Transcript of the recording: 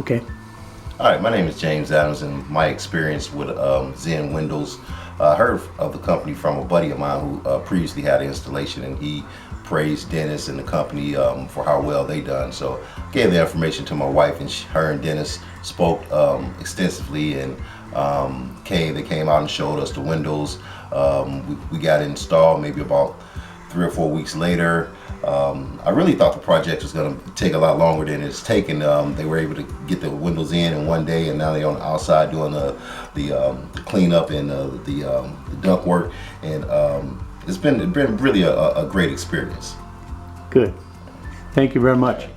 Okay. All right, my name is James Adams, and my experience with Zen Windows, I heard of the company from a buddy of mine who previously had an installation, and he praised Dennis and the company for how well they done. So I gave the information to my wife, and her and Dennis spoke extensively, and they came out and showed us the windows. We got it installed maybe about 3 or 4 weeks later. I really thought the project was going to take a lot longer than it's taken. They were able to get the windows in one day, and now they're on the outside doing the cleanup and the duct work, and it's been really a great experience. Good. Thank you very much.